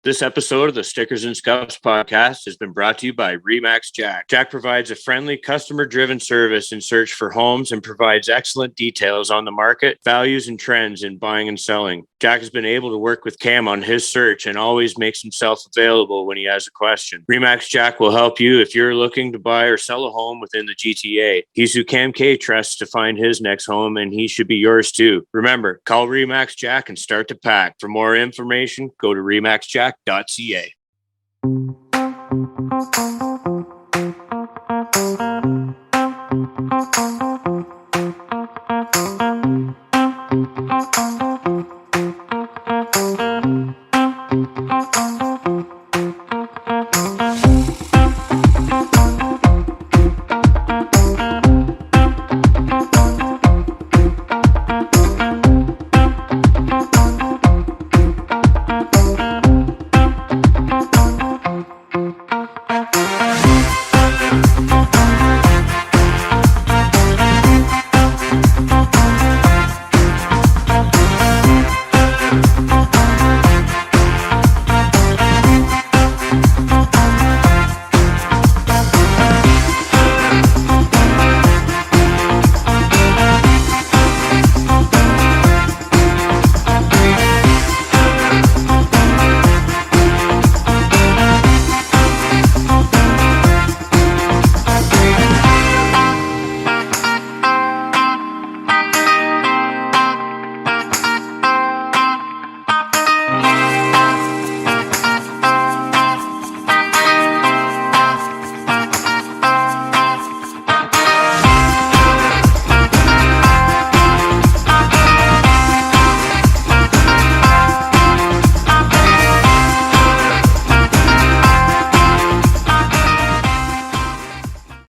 This episode of the Stickers and Scuffs podcast has been brought to you by Remax Jack. Jack provides a friendly, customer-driven service in search for homes and provides excellent details on the market, values, and trends in buying and selling. Jack has been able to work with Cam on his search and always makes himself available when he has a question. Remax Jack will help you if you're looking to buy or sell a home within the GTA. He's who Cam K trusts to find his next home, and he should be yours too. Remember, call Remax Jack and start to pack. For more information, go to remaxjack.ca.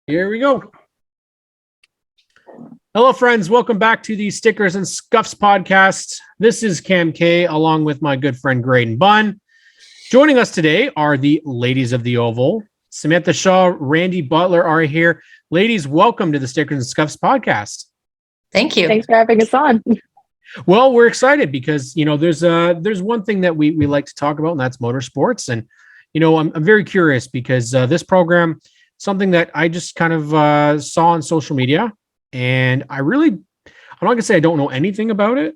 Here we go. Hello, friends. Welcome back to the Stickers and Scuffs podcast. This is Cam K, along with my good friend Graydon Bunn. Joining us today are the ladies of the Oval. Samantha Shaw, Randi Butler are here. Ladies, welcome to the Stickers and Scuffs podcast. Thank you. Thanks for having us on. Well, we're excited because, there's one thing that we like to talk about, and that's motorsports. And, I'm very curious because this program, something that I just kind of saw on social media, and I'm not going to say I don't know anything about it,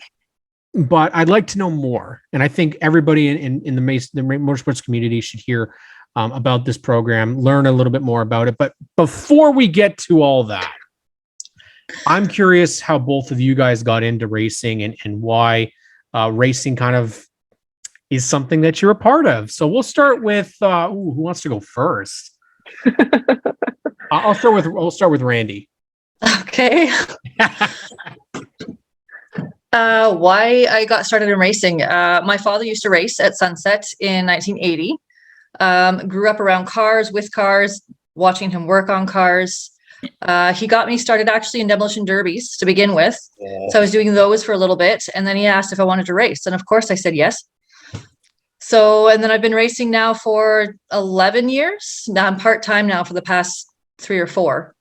but I'd like to know more. And I think everybody in the motorsports community should hear about this program, learn a little bit more about it. But before we get to all that, I'm curious how both of you guys got into racing and why racing kind of is something that you're a part of. So we'll start with who wants to go first? I'll start with Randi. Okay. Why I got started in racing. My father used to race at Sunset in 1980. Grew up around cars, with cars, watching him work on cars. He got me started actually in demolition derbies to begin with. Yeah. So I was doing those for a little bit, and then he asked if I wanted to race. And of course I said yes. And then I've been racing now for 11 years. Now I'm part-time now for the past 3 or 4.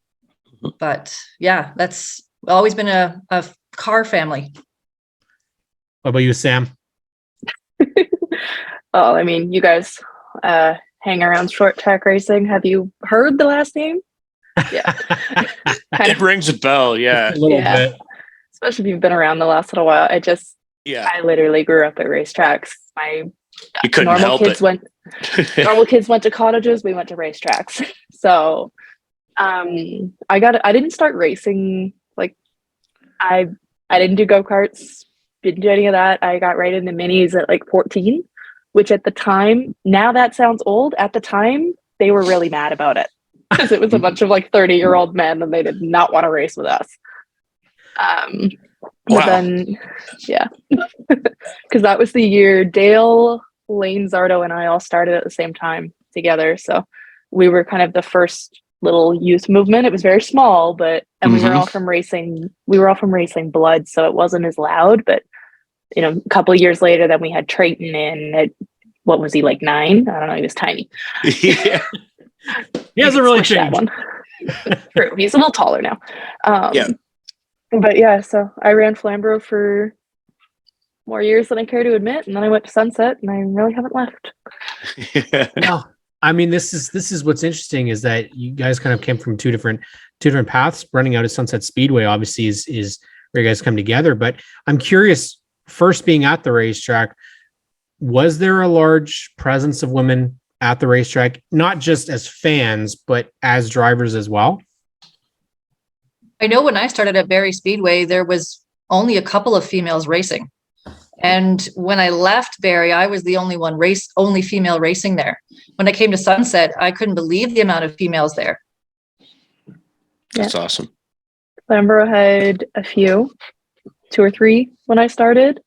But yeah, that's always been a car family. What about you, Sam? Well, I mean, you guys hang around short track racing. Have you heard the last name? Yeah. It rings a bell, yeah. A little bit. Especially if you've been around the last little while. I literally grew up at racetracks. You couldn't help it. Normal kids went to cottages. We went to racetracks. So I didn't start racing. I didn't do go-karts, didn't do any of that. I got right into minis at 14, which at the time, now that sounds old. At the time, they were really mad about it because it was a bunch of 30-year-old men and they did not want to race with us. But then, yeah, because that was the year Dale, Lane, Zardo, and I all started at the same time together. So we were kind of the first little youth movement. It was very small, and we were all from racing. We were all from Racing Blood, so it wasn't as loud. But a couple of years later, then we had Trayton in. At, what was he, 9? I don't know. He was tiny. Yeah, he hasn't really changed. True, he's a little taller now. Yeah. But yeah, so I ran Flamborough for more years than I care to admit, and then I went to Sunset, and I really haven't left. No, I mean, this is what's interesting is that you guys kind of came from two different paths. Running out of Sunset Speedway obviously is where you guys come together. But I'm curious, first being at the racetrack, was there a large presence of women at the racetrack, not just as fans, but as drivers as well? I know when I started at Barrie Speedway, there was only a couple of females racing. And when I left Barrie, I was the only female racing there. When I came to Sunset, I couldn't believe the amount of females there. That's awesome. Flamborough had a few, 2 or 3 when I started.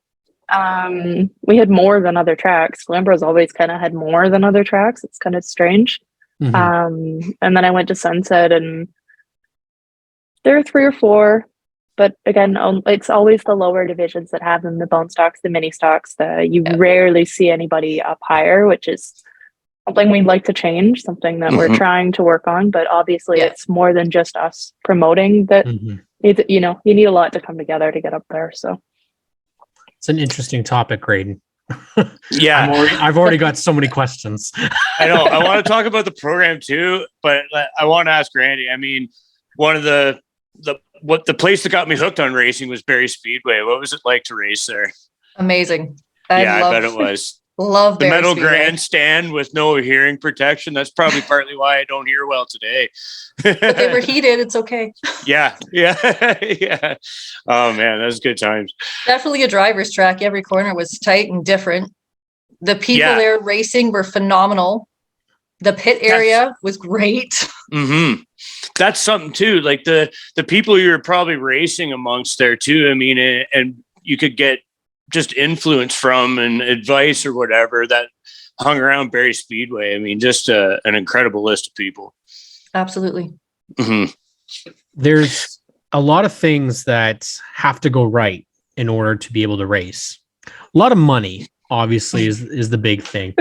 We had more than other tracks. Flamborough's always kind of had more than other tracks. It's kind of strange. Mm-hmm. And then I went to Sunset, and there are 3 or 4. But again, it's always the lower divisions that have them, the bone stocks, the mini stocks. You rarely see anybody up higher, which is something we'd like to change, something that we're trying to work on. But obviously, it's more than just us promoting that. You need a lot to come together to get up there. So it's an interesting topic, Graydon. Yeah, I've already got so many questions. I know. I want to talk about the program too, but I want to ask Randy. I mean, one of the place that got me hooked on racing was Barrie Speedway. What was it like to race there? Amazing. I bet it was. Love the Barrie metal Speedway. Grandstand with no hearing protection. That's probably partly why I don't hear well today. But they were heated. It's okay. Yeah. Oh man, that was good times. Definitely a driver's track. Every corner was tight and different. The people there racing were phenomenal. The pit area was great. That's something too. Like the people you're probably racing amongst there too. I mean, and you could get just influence from and advice or whatever that hung around Barrie Speedway. I mean, just an incredible list of people. Absolutely. There's a lot of things that have to go right in order to be able to race. A lot of money, obviously, is the big thing.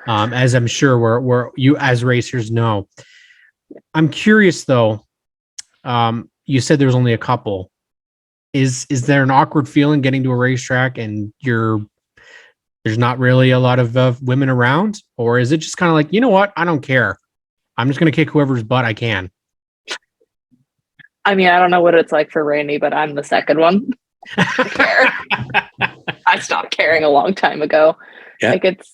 As I'm sure we're you as racers know. I'm curious though. You said there was only a couple. Is there an awkward feeling getting to a racetrack and there's not really a lot of women around, or is it just kind of like, you know what, I don't care, I'm just going to kick whoever's butt I can? I mean, I don't know what it's like for Randy, but I'm the second one. I stopped caring a long time ago. Like it's,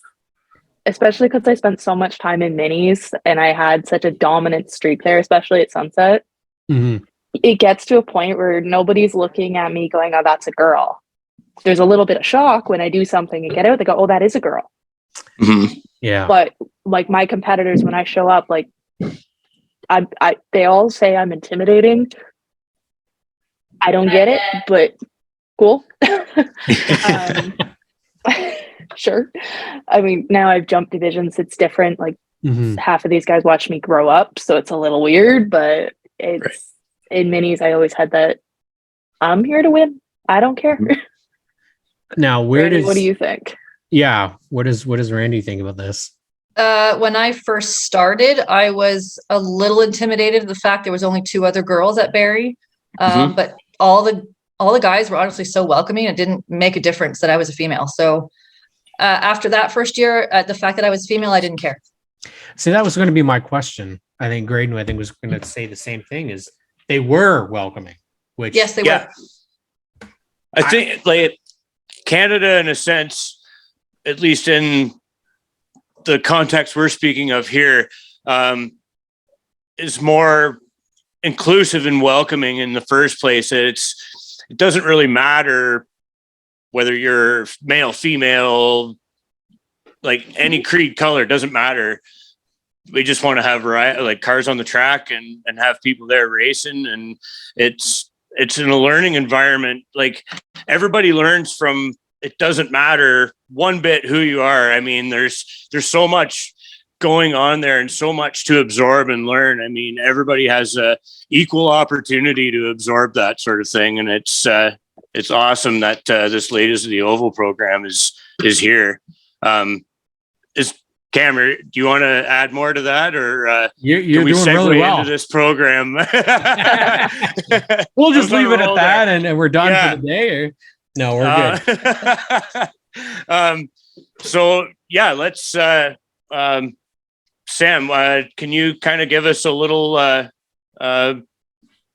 especially because I spent so much time in minis and I had such a dominant streak there, especially at Sunset. It gets to a point where nobody's looking at me going, oh, that's a girl. There's a little bit of shock when I do something and get out. They go, oh, that is a girl. Yeah. But like my competitors, when I show up, like they all say I'm intimidating. I don't get it, but cool. Sure. I mean, now I've jumped divisions. It's different. Like half of these guys watch me grow up, so it's a little weird, but it's in minis. I always had that. I'm here to win. I don't care. Now, what do you think? Yeah. What does Randy think about this? When I first started, I was a little intimidated at the fact there was only 2 other girls at Barrie. But all the guys were honestly so welcoming. It didn't make a difference that I was a female. So after that first year, the fact that I was female, I didn't care. See, that was going to be my question. I think Graydon, was going to say the same thing, is they were welcoming, which yes, they were. I think like Canada, in a sense, at least in the context we're speaking of here, is more inclusive and welcoming in the first place. It doesn't really matter whether you're male, female, like any creed, color, doesn't matter. We just want to have like cars on the track and have people there racing. And it's in a learning environment. Like everybody learns from, it doesn't matter one bit who you are. I mean, there's so much going on there and so much to absorb and learn. I mean, everybody has a equal opportunity to absorb that sort of thing. And it's awesome that this Ladies of the Oval program is here. Cameron, do you want to add more to that, or you're we doing segue really well into this program? We'll just leave it at that, and we're done for the day. No, we're good. So yeah, let's Sam, can you kind of give us a little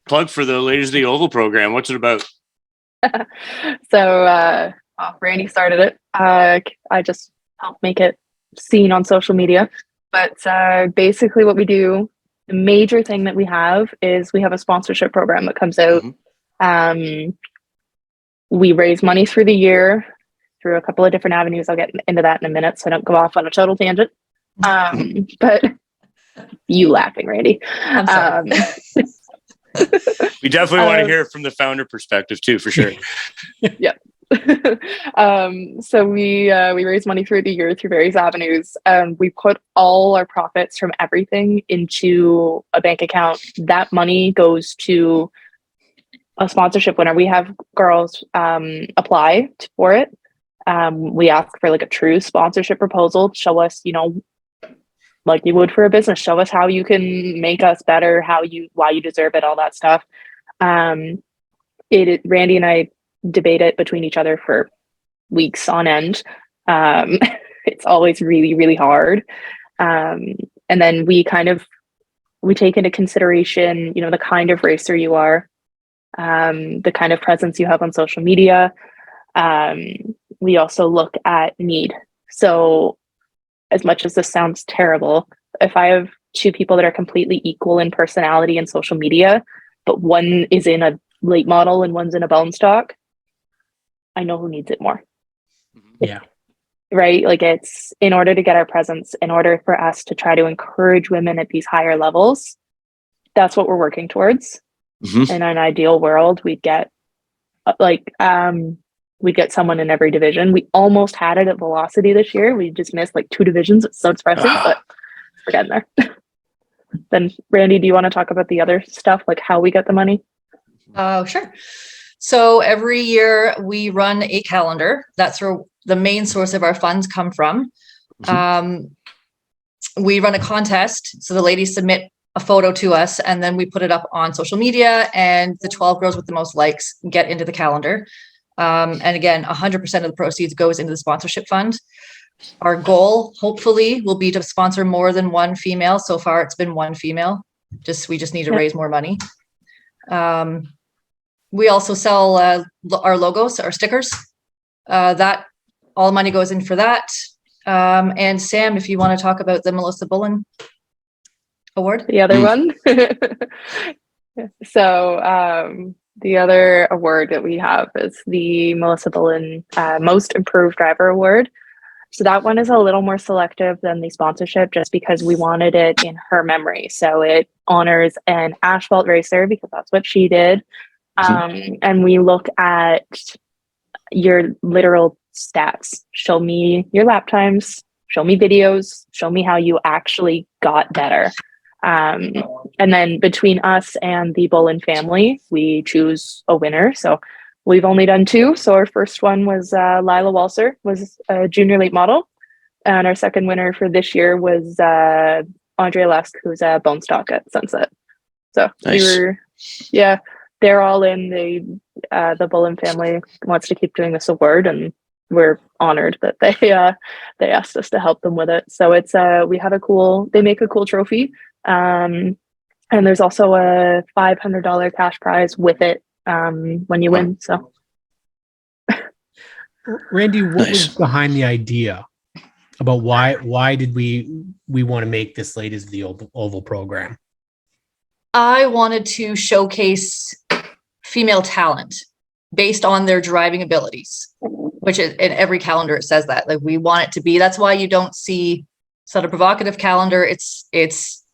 plug for the Ladies of the Oval program? What's it about? So Randy started it. I just helped make it seen on social media. But basically what we do, the major thing that we have is we have a sponsorship program that comes out. We raise money through the year through a couple of different avenues. I'll get into that in a minute so I don't go off on a total tangent. But you laughing, Randy. I'm sorry. We definitely want to hear it from the founder perspective too, for sure. Yeah. So we raise money through the year through various avenues. We put all our profits from everything into a bank account. That money goes to a sponsorship winner. We have girls apply for it. We ask for like a true sponsorship proposal to show us, like you would for a business, show us how you can make us better, why you deserve it, all that stuff. Randy and I debate it between each other for weeks on end. It's always really, really hard. And then we take into consideration, the kind of racer you are, the kind of presence you have on social media. We also look at need. So as much as this sounds terrible, if I have two people that are completely equal in personality and social media, but one is in a late model and one's in a bone stock, I know who needs it more. Yeah. Right? Like, it's in order to get our presence, in order for us to try to encourage women at these higher levels, that's what we're working towards. In an ideal world, we'd get someone in every division. We almost had it at Velocity this year. We just missed like 2 divisions. It's so depressing, but we're getting there. Then Randy, do you want to talk about the other stuff, like how we get the money? Sure. So every year we run a calendar. That's where the main source of our funds come from. We run a contest. So the ladies submit a photo to us, and then we put it up on social media, and the 12 girls with the most likes get into the calendar. And again, 100% of the proceeds goes into the sponsorship fund. Our goal, hopefully, will be to sponsor more than one female. So far, it's been one female. We just need to raise more money. We also sell our logos, our stickers. That all money goes in for that. And Sam, if you want to talk about the Melissa Bullen Award, the other one. So the other award that we have is the Melissa Bullen Most Improved Driver Award. So that one is a little more selective than the sponsorship, just because we wanted it in her memory. So it honors an asphalt racer because that's what she did. And we look at your literal stats. Show me your lap times, show me videos, show me how you actually got better. And then between us and the Bullen family, we choose a winner. So we've only done 2. So our first one was Lila Walser, was a junior late model. And our second winner for this year was Andrea Lesk, who's a bone stock at Sunset. So nice. They're all in. The Bullen family wants to keep doing this award, and we're honored that they asked us to help them with it. So it's they make a cool trophy. And there's also a $500 cash prize with it when you win. So, Randy, what was behind the idea about why did we want to make this Ladies of the Oval program? I wanted to showcase female talent based on their driving abilities, which is in every calendar it says that. Like, we want it to be. That's why you don't see sort of provocative calendar. It's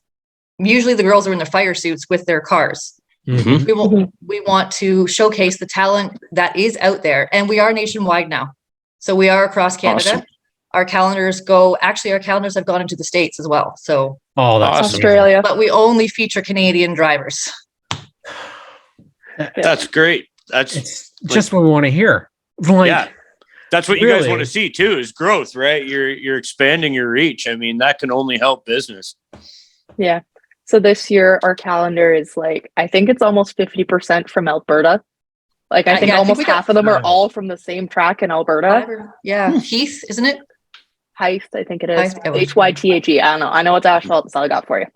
usually the girls are in their fire suits with their cars. We want to showcase the talent that is out there, and we are nationwide now. So we are across Canada. Awesome. Our calendars have gone into the States as well. So that's Australia, but we only feature Canadian drivers. That's great. It's just what we want to hear. That's what you guys want to see too, is growth, right? You're expanding your reach. I mean, that can only help business. Yeah. So this year our calendar is I think it's almost 50% from Alberta. Like I think yeah, I think almost we got- half of them are all from the same track in Alberta. Yeah, Heath, isn't it? Hythe, I think it is. Hythe. Hythe. I don't know. I know it's asphalt. That's all I got for you.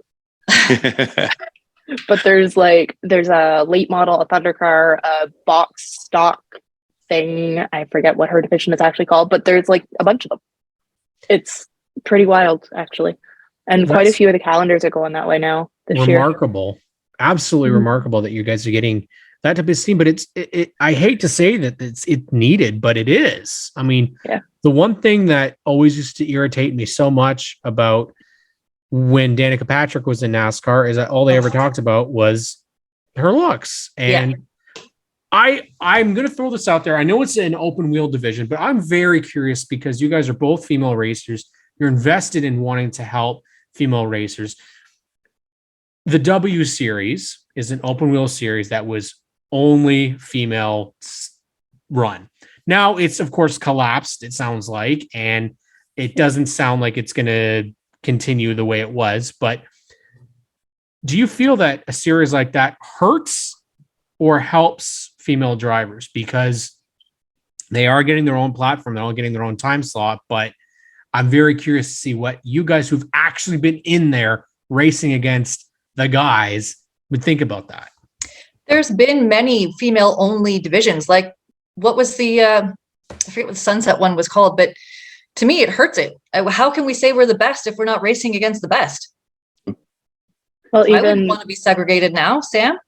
But there's a late model, a Thunder car, a box stock thing. I forget what her division is actually called, but there's like a bunch of them. It's pretty wild, actually. And quite a few of the calendars are going that way now this year. Remarkable. Absolutely remarkable that you guys are getting that type of steam. But I hate to say that it's needed, but it is. I mean, the one thing that always used to irritate me so much about when Danica Patrick was in NASCAR is that all they ever talked about was her looks. And I'm going to throw this out there. I know it's an open wheel division, but I'm very curious because you guys are both female racers. You're invested in wanting to help female racers. The W Series is an open wheel series that was only female run. Now it's, of course, collapsed, it sounds like, and it doesn't sound like it's going to continue the way it was. But do you feel that a series like that hurts or helps female drivers? Because they are getting their own platform, they're all getting their own time slot, but I'm very curious to see what you guys who've actually been in there racing against the guys would think about that. There's been many female only divisions. Like what was the I forget what the Sunset one was called, but to me it hurts it. How can we say we're the best if we're not racing against the best? Well, I wouldn't want to be segregated now, Sam.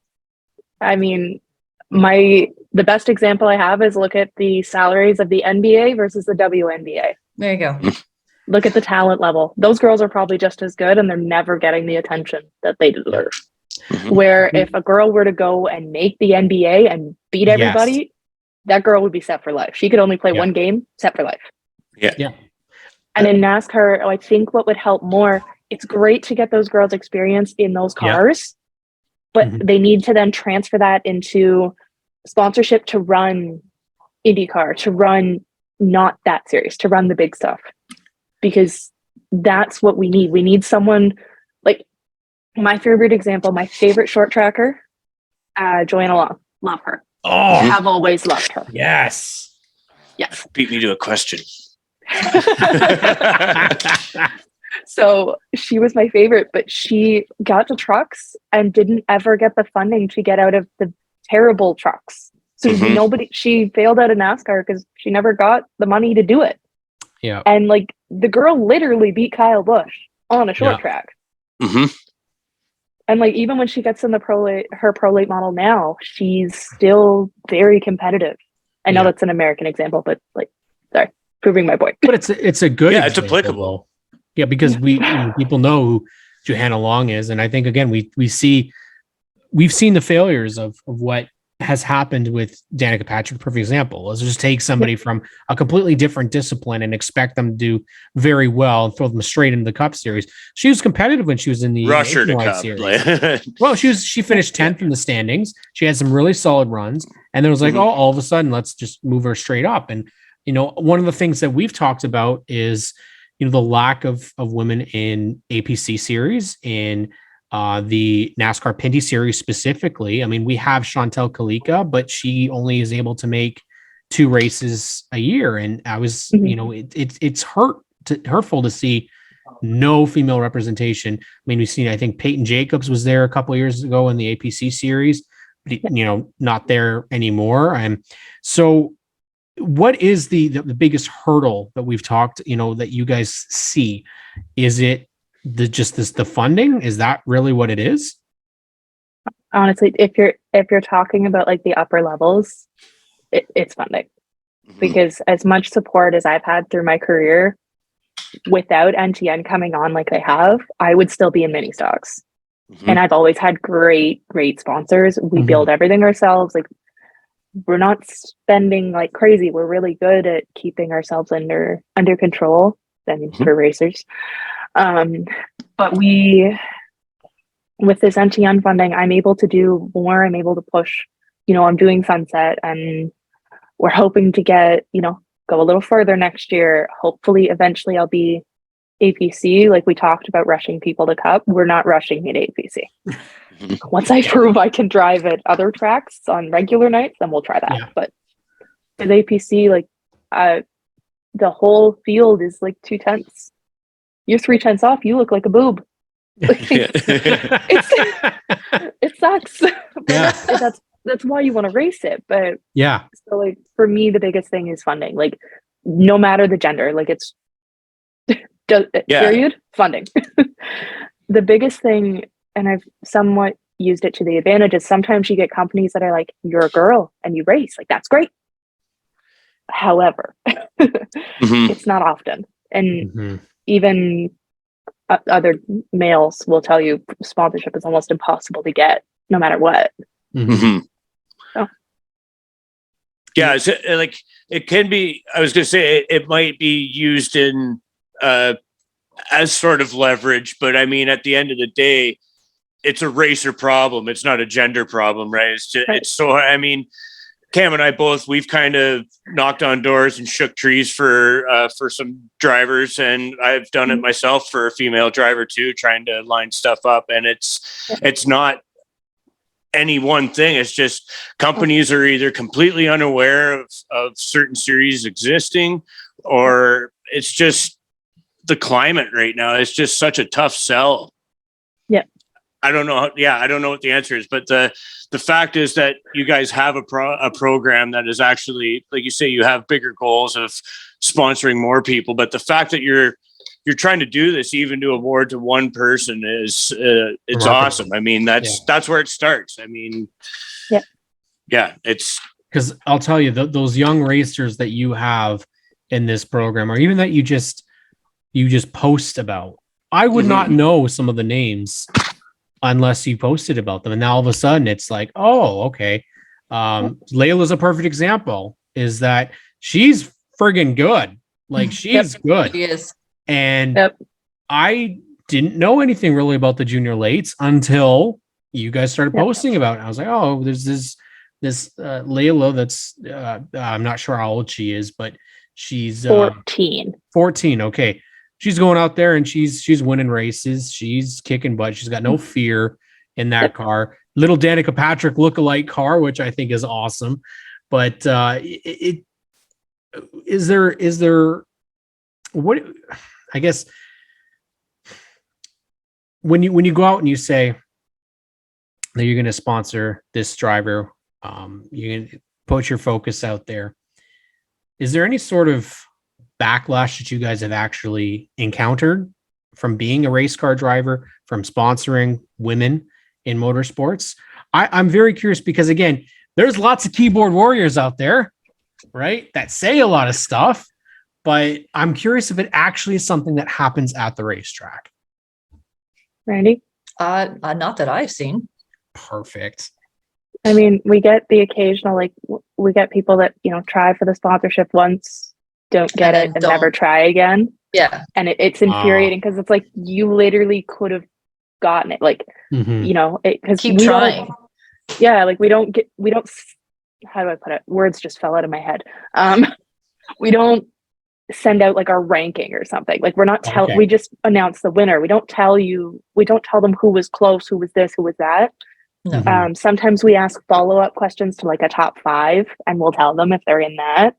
I mean, the best example I have is look at the salaries of the NBA versus the WNBA. There you go. Look at the talent level. Those girls are probably just as good and they're never getting the attention that they deserve. Where if a girl were to go and make the NBA and beat everybody, that girl would be set for life. She could only play one game, set for life. Yeah. And in NASCAR, I think what would help more, it's great to get those girls experience in those cars, but they need to then transfer that into sponsorship to run IndyCar, to run not that series, to run the big stuff. Because that's what we need. We need someone like my favorite example, my favorite short tracker, Joanna Long. Love her. Oh, have always loved her. Yes. Beat me to a question. So she was my favorite, but she got to trucks and didn't ever get the funding to get out of the terrible trucks. So she failed out of NASCAR because she never got the money to do it. Yeah. And like the girl literally beat Kyle Busch on a short track. And like even when she gets in her pro late model now, she's still very competitive. I know that's an American example, but like, sorry, proving my point. But it's a good it's example. applicable. Yeah, because people know who Johanna Long is, and I think again we've seen the failures of what has happened with Danica Patrick. Perfect example. Let's just take somebody from a completely different discipline and expect them to do very well and throw them straight into the Cup Series. She was competitive when she was in the Rusher to Cup Series. Well, she finished 10th in the standings. She had some really solid runs, and then it was like, all of a sudden, let's just move her straight up. And one of the things that we've talked about is the lack of women in APC series, in the NASCAR Pinty series specifically. I mean, we have Chantel Kalika, but she only is able to make 2 races a year. And I was, it's hurtful to see no female representation. I mean, we've seen, I think Peyton Jacobs was there a couple of years ago in the APC series, but not there anymore. And so what is the biggest hurdle that we've talked, that you guys see? Is it the funding? Is that really what it is? Honestly, if you're talking about like the upper levels, it's funding. Because as much support as I've had through my career, without NTN coming on like they have, I would still be in mini stocks. And I've always had great sponsors. We build everything ourselves. Like we're not spending like crazy. We're really good at keeping ourselves under control. I mean, for racers. But with this NTN funding, I'm able to do more. I'm able to push, I'm doing Sunset, and we're hoping to get, go a little further next year. Hopefully, eventually I'll be APC. Like we talked about rushing people to Cup. We're not rushing me to APC. Once I prove I can drive at other tracks on regular nights, then we'll try that. Yeah. But at APC, like the whole field is like 2/10. You're 3/10 off, you look like a boob. It sucks. Yeah. That's why you want to race it. But Yeah. so like for me, the biggest thing is funding. Like no matter the gender, like it's period funding. The biggest thing, and I've somewhat used it to the advantage, is sometimes you get companies that are like, you're a girl and you race, like that's great. However, it's not often. And even other males will tell you sponsorship is almost impossible to get no matter what. So. Yeah, so, like it can be, I was going to say it might be used in as sort of leverage, but I mean, at the end of the day, it's a racer problem. It's not a gender problem, right? It's just, it's so, I mean, Cam and I both, we've kind of knocked on doors and shook trees for some drivers, and I've done it myself for a female driver too, trying to line stuff up. And it's not any one thing. It's just companies are either completely unaware of certain series existing, or it's just the climate right now. It's just such a tough sell. Yeah. I don't know. I don't know what the answer is, but the fact is that you guys have a program that is actually, like you say, you have bigger goals of sponsoring more people. But the fact that you're trying to do this even to award to one person is it's awesome. I mean, that's where it starts. I mean, it's because I'll tell you those young racers that you have in this program, or even that you just post about, I would not know some of the names unless you posted about them. And now all of a sudden it's like, oh, okay. Layla's a perfect example, is that she's friggin' good. Like she's good. She is. And I didn't know anything really about the junior lates until you guys started posting about it. I was like, oh, there's this Layla that's I'm not sure how old she is, but she's 14. 14. Okay. She's going out there and she's winning races. She's kicking butt. She's got no fear in that car. Little Danica Patrick lookalike car, which I think is awesome. But is there what, I guess when you go out and you say that you're going to sponsor this driver, you're going to put your focus out there. Is there any sort of backlash that you guys have actually encountered from being a race car driver, from sponsoring women in motorsports? I'm very curious because, again, there's lots of keyboard warriors out there, right, that say a lot of stuff, but I'm curious if it actually is something that happens at the racetrack. Randy? Not that I've seen. Perfect. I mean, we get the occasional, like, we get people that, try for the sponsorship once, don't get it, and never try again. Yeah. And it's infuriating because it's like, you literally could have gotten it. Like, because keep trying. Like we don't, how do I put it? Words just fell out of my head. We don't send out like our ranking or something. Like we're not we just announce the winner. We don't tell them who was close, who was this, who was that. No. Sometimes we ask follow-up questions to like a top 5 and we'll tell them if they're in that.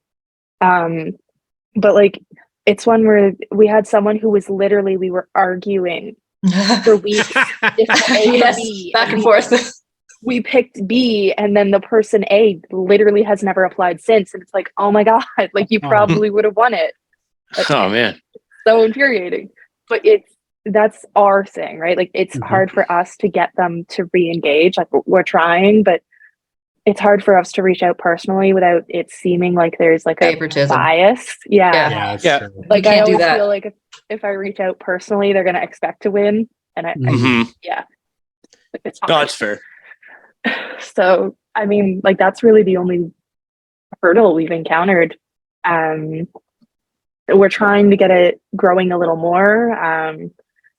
But like, it's one where we had someone who was literally, we were arguing for weeks. Back and forth. We picked B, and then the person A literally has never applied since. And it's like, oh my God, like you probably would have won it. Oh man. So infuriating. But that's our thing, right? Like it's hard for us to get them to re-engage. Like we're trying, but it's hard for us to reach out personally without it seeming like there's like favoritism. A bias. Yeah. Like I always feel like if I reach out personally, they're going to expect to win. And it's hard. No, it's fair. So, I mean, like that's really the only hurdle we've encountered. We're trying to get it growing a little more.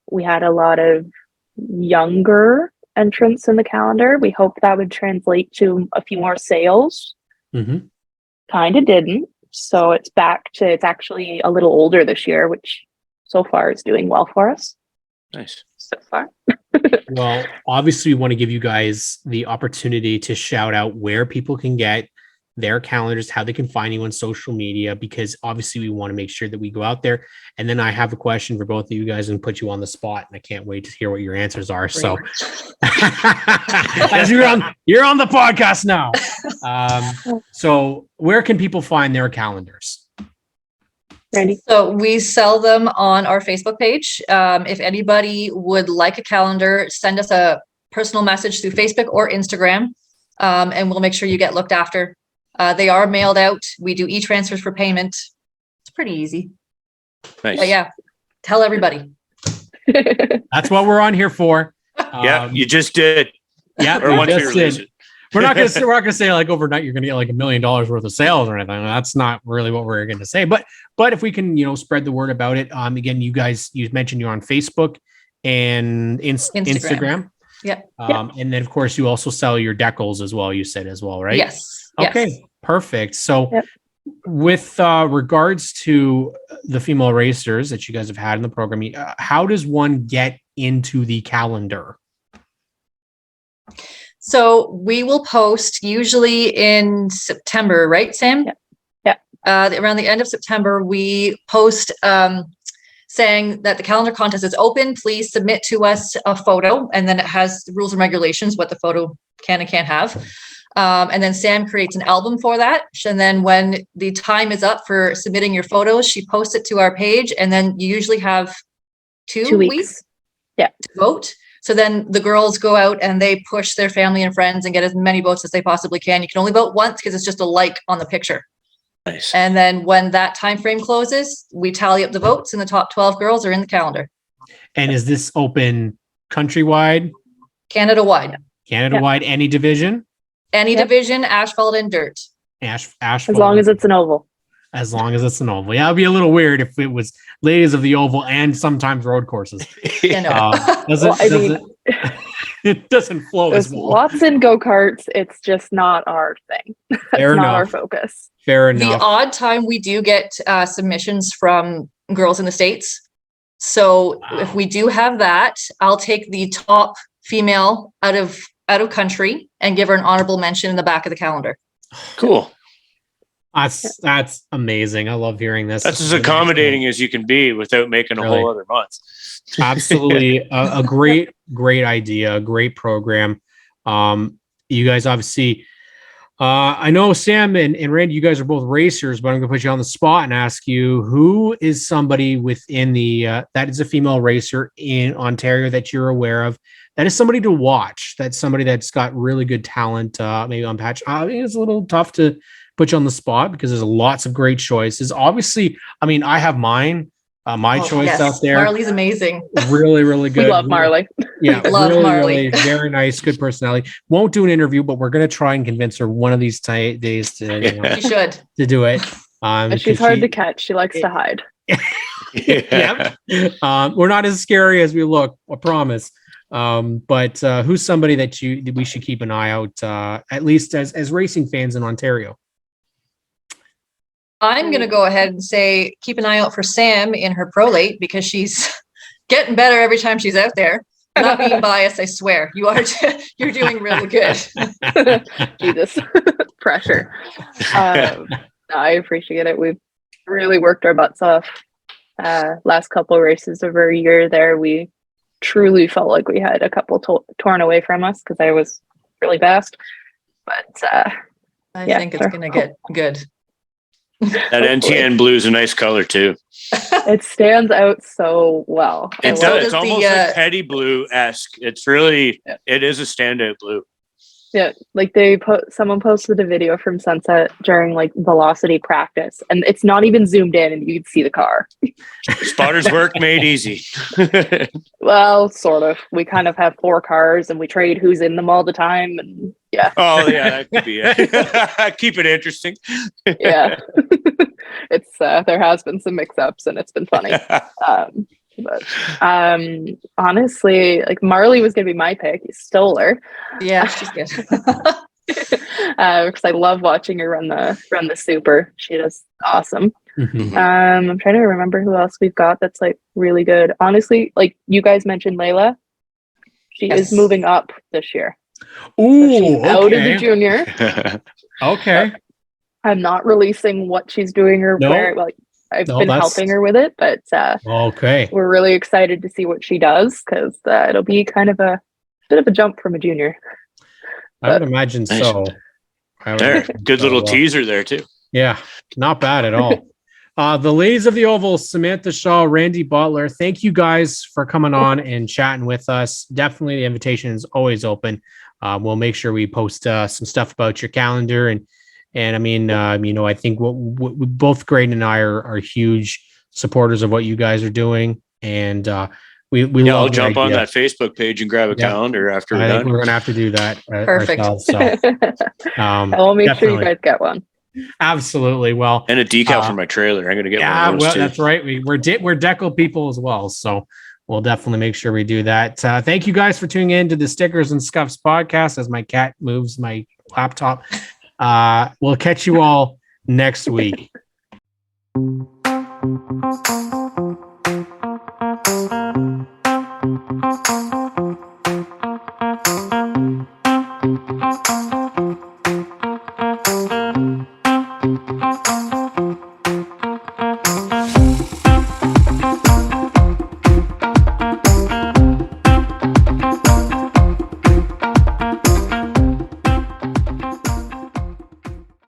We had a lot of younger entrants in the calendar. We hope that would translate to a few more sales. Kind of didn't. So it's actually a little older this year, which so far is doing well for us. Nice. So far. Well, obviously, we want to give you guys the opportunity to shout out where people can get their calendars, how they can find you on social media, because obviously we want to make sure that we go out there. And then I have a question for both of you guys and put you on the spot, and I can't wait to hear what your answers are. So, as you're on the podcast now. So where can people find their calendars? Randy? So we sell them on our Facebook page. If anybody would like a calendar, send us a personal message through Facebook or Instagram, and we'll make sure you get looked after. They are mailed out. We do e-transfers for payment. It's pretty easy. Nice. But yeah, tell everybody. That's what we're on here for. Yeah, you just did. Yeah, Or once we release it. We're not gonna say like overnight you're gonna get like $1 million worth of sales or anything. That's not really what we're gonna say. But if we can, spread the word about it. Again, you mentioned you're on Facebook and Instagram. Yeah. And then of course you also sell your decals as well. You said as well, right? Yes. Okay. Yes. Perfect. So Yep. with regards to the female racers that you guys have had in the program, how does one get into the calendar? So we will post usually in September, right, Sam? Yeah. Around the end of September, we post saying that the calendar contest is open. Please submit to us a photo, and then it has the rules and regulations, what the photo can and can't have. And then Sam creates an album for that. And then when the time is up for submitting your photos, she posts it to our page. And then you usually have 2 weeks to vote. So then the girls go out and they push their family and friends and get as many votes as they possibly can. You can only vote once because it's just a like on the picture. Nice. And then when that time frame closes, we tally up the votes and the top 12 girls are in the calendar. And is this open countrywide? Canada-wide. Canada-wide, any division? Any division, asphalt and dirt. Asphalt. As long as it's an oval. As long as it's an oval. Yeah, it'd be a little weird if it was ladies of the oval and sometimes road courses. You know. It doesn't flow as There's well. lots in go-karts. It's just not our thing. Fair It's not enough. our focus. Fair The enough. odd time we do get submissions from girls in the States. So Wow. if we do have that, I'll take the top female out of country and give her an honorable mention in the back of the calendar. Cool. That's amazing. I love hearing this. That's as accommodating as you can be without making a Really. whole other month. Absolutely. A great idea, a great program. You guys obviously, I know Sam and Randy, you guys are both racers, but I'm going to put you on the spot and ask you, who is somebody within that is a female racer in Ontario that you're aware of? That is somebody to watch. That's somebody that's got really good talent, maybe on patch. It's a little tough to put you on the spot because there's lots of great choices. Obviously, I have mine, my choice out there. Marley's amazing. Really, really good. We love Marley. Yeah, Love really, Marley. really very nice, good personality. Won't do an interview, but we're going to try and convince her one of these days You should. to do it. But she's hard to catch. She likes to hide. Yeah. We're not as scary as we look, I promise. But who's somebody that we should keep an eye out, at least as racing fans in Ontario? I'm going to go ahead and say, keep an eye out for Sam in her pro late because she's getting better every time she's out there. Not being biased, I swear. You're doing really good. Jesus. Pressure. I appreciate it. We've really worked our butts off. Last couple races over a year there, we truly felt like we had a couple torn away from us because I was really fast. But I think it's going to get good. That NTN blue is a nice color too. it stands out so well. It so does. does It's almost the, like Petty blue-esque. It's really, it is a standout blue. Yeah, like someone posted a video from Sunset during like velocity practice, and it's not even zoomed in, and you can see the car. Spotter's work made easy. Well, sort of. We kind of have 4 cars, and we trade who's in them all the time, and yeah. Oh yeah, that could be it. Keep it interesting. Yeah, it's there has been some mix-ups, and it's been funny. But honestly, like Marley was gonna be my pick. You stole her. Yeah, she's good. Because I love watching her run the super. She does awesome. Mhm. I'm trying to remember who else we've got that's like really good. Honestly, like you guys mentioned Layla. She Yes. is moving up this year. Ooh, So she's out of the okay. junior. Okay. I'm not releasing what she's doing or No. where. Like I've No, been that's- helping her with it, but Okay. we're really excited to see what she does because it'll be kind of a bit of a jump from a junior. I would imagine Nice. so. I would There, imagine good so. little Well, teaser there too. yeah, not bad at all. The ladies of the Oval, Samantha Shaw, Randi Butler, thank you guys for coming on and chatting with us. Definitely the invitation is always open. We'll make sure we post some stuff about your calendar. And I mean, I think what both Graydon and I are huge supporters of what you guys are doing. And we love I'll the jump on idea. that Facebook page and grab a Yeah. calendar after we're I think done. we're going to have to do that Perfect. ourselves. So I'll make sure you definitely. guys get one. Absolutely. Well, And a decal for my trailer. I'm going to get one yeah, of those well, too. that's right. We're decal people as well, so we'll definitely make sure we do that. Thank you guys for tuning in to the Stickers and Scuffs podcast. As my cat moves my laptop, we'll catch you all next week.